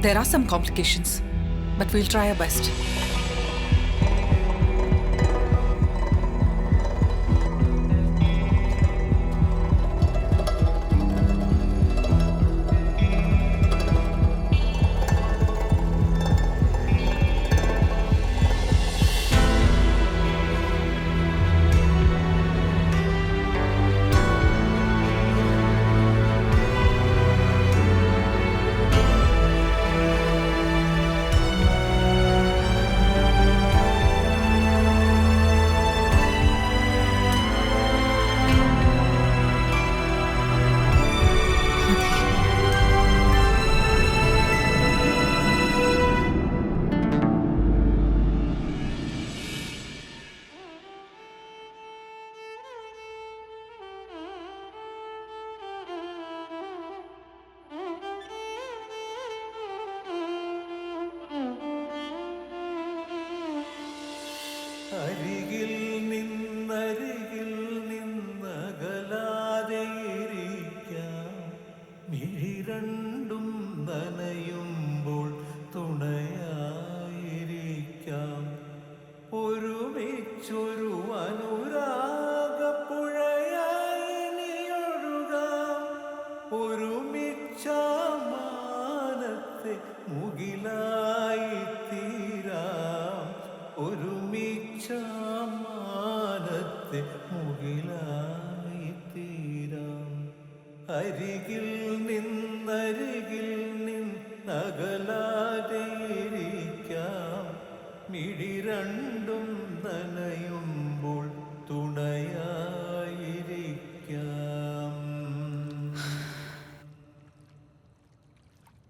There are some complications, but we'll try our best. അരികിൽ നിന്നകലാതെ ഇരിക്കാം, മിഴി രണ്ടും നനയുമ്പോൾ തുണയായിരിക്കാം. ഒരുമിച്ചൊരു അനുരാഗപ്പുഴയായി നീയൊഴുകാം, ഒരുമിച്ച മാനത്തെ മുകിലായി തീരാം, ഒരുമിച്ച മാനത്തെ മുകിലായി തീരാം. അരികിൽ നിന്നകലാതെ ഇരിക്കാം, മിഴി രണ്ടും നനയുമ്പോൾ തുണയായിരിക്കാം.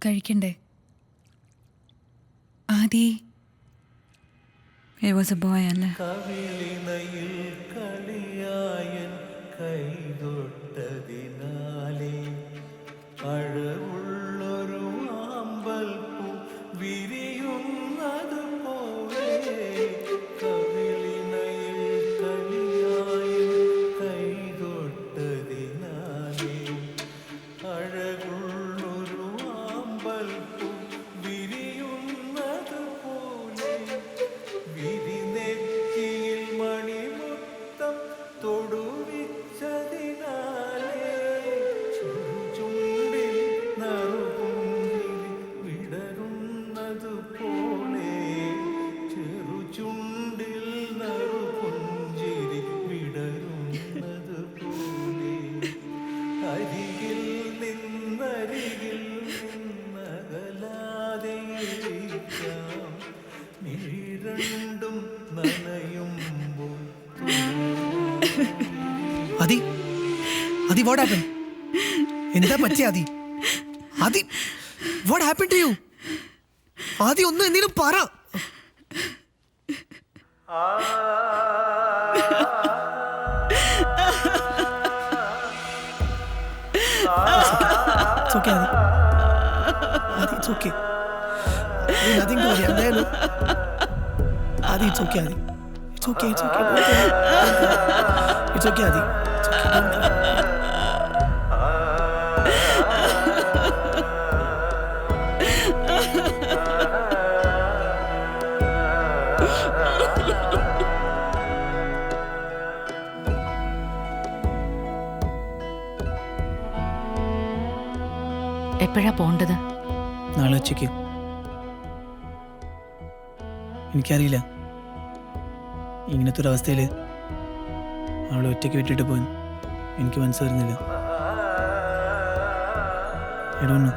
കഴിക്കണ്ടേ? ആദി, it was a boy, അല്ലേ? കവിളിണയിൽ കളിയായൻ കൈതൊട്ടതിനാലേ അഴവുള്ളൊരു ആമ്പൽ പൂ വിരിയുന്നത് പോലെ, കവിളിണയിൽ കളിയായൻ കൈതൊട്ടതിനാലേ അഴകുള്ളൊരു ആമ്പൽ പൂ വിരിയുന്നത് പോലെ, വിരിനെറ്റിയിൽ മണിമുത്തം തൊടുവിച്ചതിനാലേ ചുണ്ടിൽ നറുപുഞ്ചിരി വിടരുന്നത് പോലെ, ചെറുചുണ്ടിൽ നറുപുഞ്ചിരി വിടരുന്നത് പോലെ. അരികിൽ നിന്നകലാതെ ഇരിക്കാം, മിഴി രണ്ടും നനയുമ്പോൾ. ആദി, what happened? എന്താ പറ്റിയ ആദി? ആദി, what happened to you? ആദി, ഒന്നും എന്തെങ്കിലും പറ. It's okay, Adi. Adi, it's okay. There's nothing to worry. I'm there, no? Adi, it's okay, Adi. It's okay, it's okay. It's okay, Adi. It's okay, don't cry. എപ്പോഴാ പോണ്ടത്? നാളെ ഉച്ചയ്ക്ക്. എനിക്കറിയില്ല, ഇങ്ങനത്തെ ഒരു അവസ്ഥയിൽ അവളെ ഒറ്റയ്ക്ക് വിട്ടിട്ട് പോകാൻ എനിക്ക് മനസ്സ് വരുന്നില്ല. I don't know.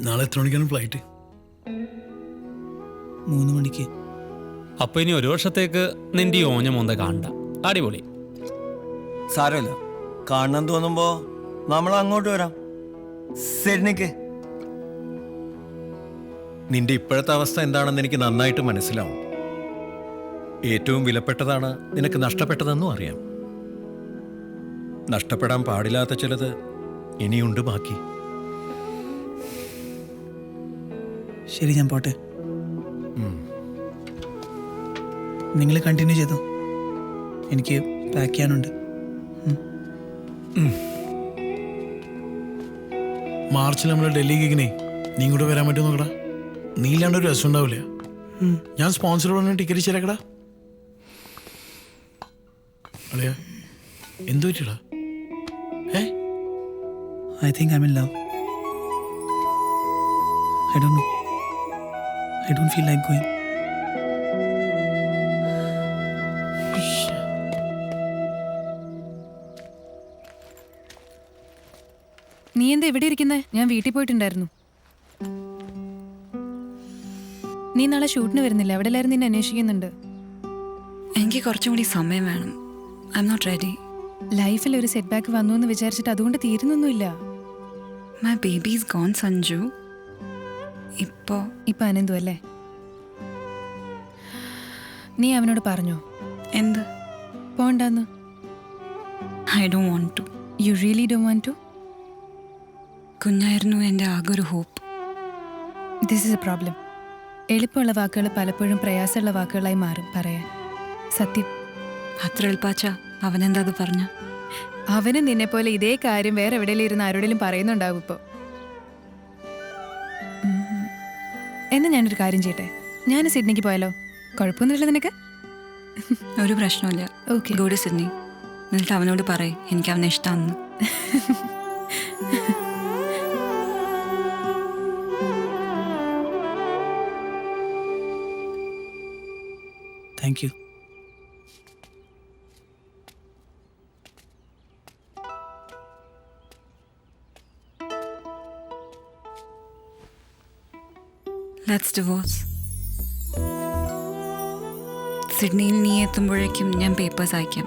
നാളെ എത്ര മണിക്കാണ് ഫ്ലൈറ്റ്? 3 മണിക്ക്. അപ്പൊ ഇനി ഒരു വർഷത്തേക്ക് നിന്റെ ഈ ഓഞ്ഞ മോന്ത കാണണ്ട. അടിപൊളി. സാരമില്ല, കാണണം തോന്നുമ്പോ നമ്മൾ അങ്ങോട്ട് വരാം. സിഡ്നിക്ക്. നിന്റെ ഇപ്പോഴത്തെ അവസ്ഥ എന്താണെന്ന് എനിക്ക് നന്നായിട്ട് മനസ്സിലാവും. ഏറ്റവും വിലപ്പെട്ടതാണ് നിനക്ക് നഷ്ടപ്പെട്ടതെന്നും അറിയാം. നഷ്ടപ്പെടാൻ പാടില്ലാത്ത ചിലത് ഇനിയുണ്ട് ബാക്കി. ശരി, ഞാൻ പോട്ടെ. നിങ്ങൾ കണ്ടിന്യൂ ചെയ്തു, എനിക്ക് പാക്ക് ചെയ്യാനുണ്ട്. മാർച്ചിൽ നമ്മൾ ഡൽഹി കേക്കിനെ നീ ഇങ്ങോട്ട് വരാൻ പറ്റുമോ നോക്കടാ? നീ ഇല്ലാണ്ട് ഒരു രസം ഉണ്ടാവില്ല. ഞാൻ സ്പോൺസർ പറഞ്ഞ ടിക്കറ്റ് ശരിയാക്കടാ. അളിയാ എന്തു പറ്റിയടാ? I think I'm in love. I don't know. I don't feel like going. നീ എന്താ ഇവിടെ ഇരിക്കുന്നേ? ഞാൻ വീട്ടിൽ പോയിട്ടുണ്ടായിരുന്നു. നീ നാളെ ഷൂട്ടിന് വരുന്നില്ല? എവിടെല്ലായിരുന്നു നിന്നെ അന്വേഷിക്കുന്നുണ്ട്. എനിക്ക് കുറച്ചും കൂടി സമയം വേണം. I am not ready. ലൈഫിൽ ഒരു സെറ്റ് ബാക്ക് വന്നു എന്ന് വിചാരിച്ചിട്ട് അതുകൊണ്ട് തീരുന്നൊന്നുമില്ല. My baby is gone Sanju. ഇപ്പൊ അനന്തു അല്ലേ? നീ അവനോട് പറഞ്ഞോ എന്ത്? പോണ്ടെന്ന്? I don't want to. You really don't want to? കുഞ്ഞായിരുന്നു എൻ്റെ ആകെ ഒരു hope. This is a problem. എളുപ്പമുള്ള വാക്കുകൾ പലപ്പോഴും പ്രയാസമുള്ള വാക്കുകളായി മാറും പറയാൻ. സത്യം. അത്ര എളുപ്പാച്ച അവനെന്താ അത് പറഞ്ഞ? അവന് നിന്നെ പോലെ ഇതേ കാര്യം വേറെ എവിടെയെങ്കിലും ഇരുന്ന് ആരോടെങ്കിലും പറയുന്നുണ്ടാവും ഇപ്പോൾ. എന്നാ ഞാനൊരു കാര്യം ചെയ്യട്ടെ, ഞാൻ സിഡ്നിക്ക് പോയാലോ? കുഴപ്പമൊന്നുമില്ല നിനക്ക്? ഒരു പ്രശ്നമില്ല. Okay, go to Sydney. എന്നിട്ട് അവനോട് പറയ് എനിക്ക് അവനെ ഇഷ്ടമാണെന്ന്. Thank you. Let's divorce. സിഡ്നിയിൽ നീ എത്തുമ്പോഴേക്കും ഞാൻ പേപ്പേഴ്സ് അയക്കാം.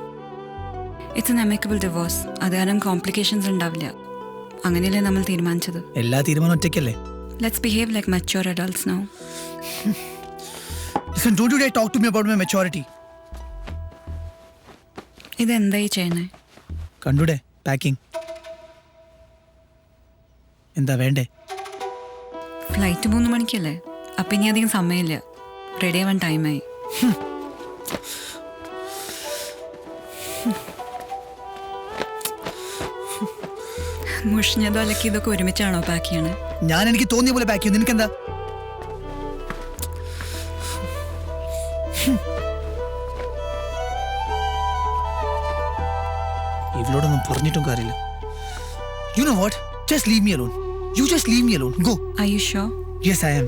It's an amicable divorce. അത് കാരണം കോംപ്ലിക്കേഷൻസ് ഉണ്ടാവില്ല. അങ്ങനെയല്ലേ നമ്മൾ തീരുമാനിച്ചത്. എല്ലാ തീരുമാനം ഒറ്റയ്ക്കല്ലേ? Let's behave like mature adults now. Listen, don't you dare talk to me about my maturity. ഇതെന്തായി ചെയ്യണേ? കണ്ടൂടെ പാക്കിംഗ്? എന്താ വേണ്ടേ? ഫ്ലൈറ്റ് 3 മണിക്കല്ലേ? അപ്പം ഇനി അധികം സമയമില്ല. റെഡി ആവാൻ ടൈമായി. മുഷിഞ്ഞതോ അലക്കി ഇതൊക്കെ ഒരുമിച്ചാണോ പാക്ക് ചെയ്യണേ? ഞാൻ എനിക്ക് തോന്നിയ പോലെ പാക്ക് ചെയ്യും. നിനക്കെന്താ? ഇവളോടൊന്നും പറഞ്ഞിട്ടും കാര്യമില്ല. You know what? Just leave me alone. You just leave me alone. Go. Are you sure? Yes, I am.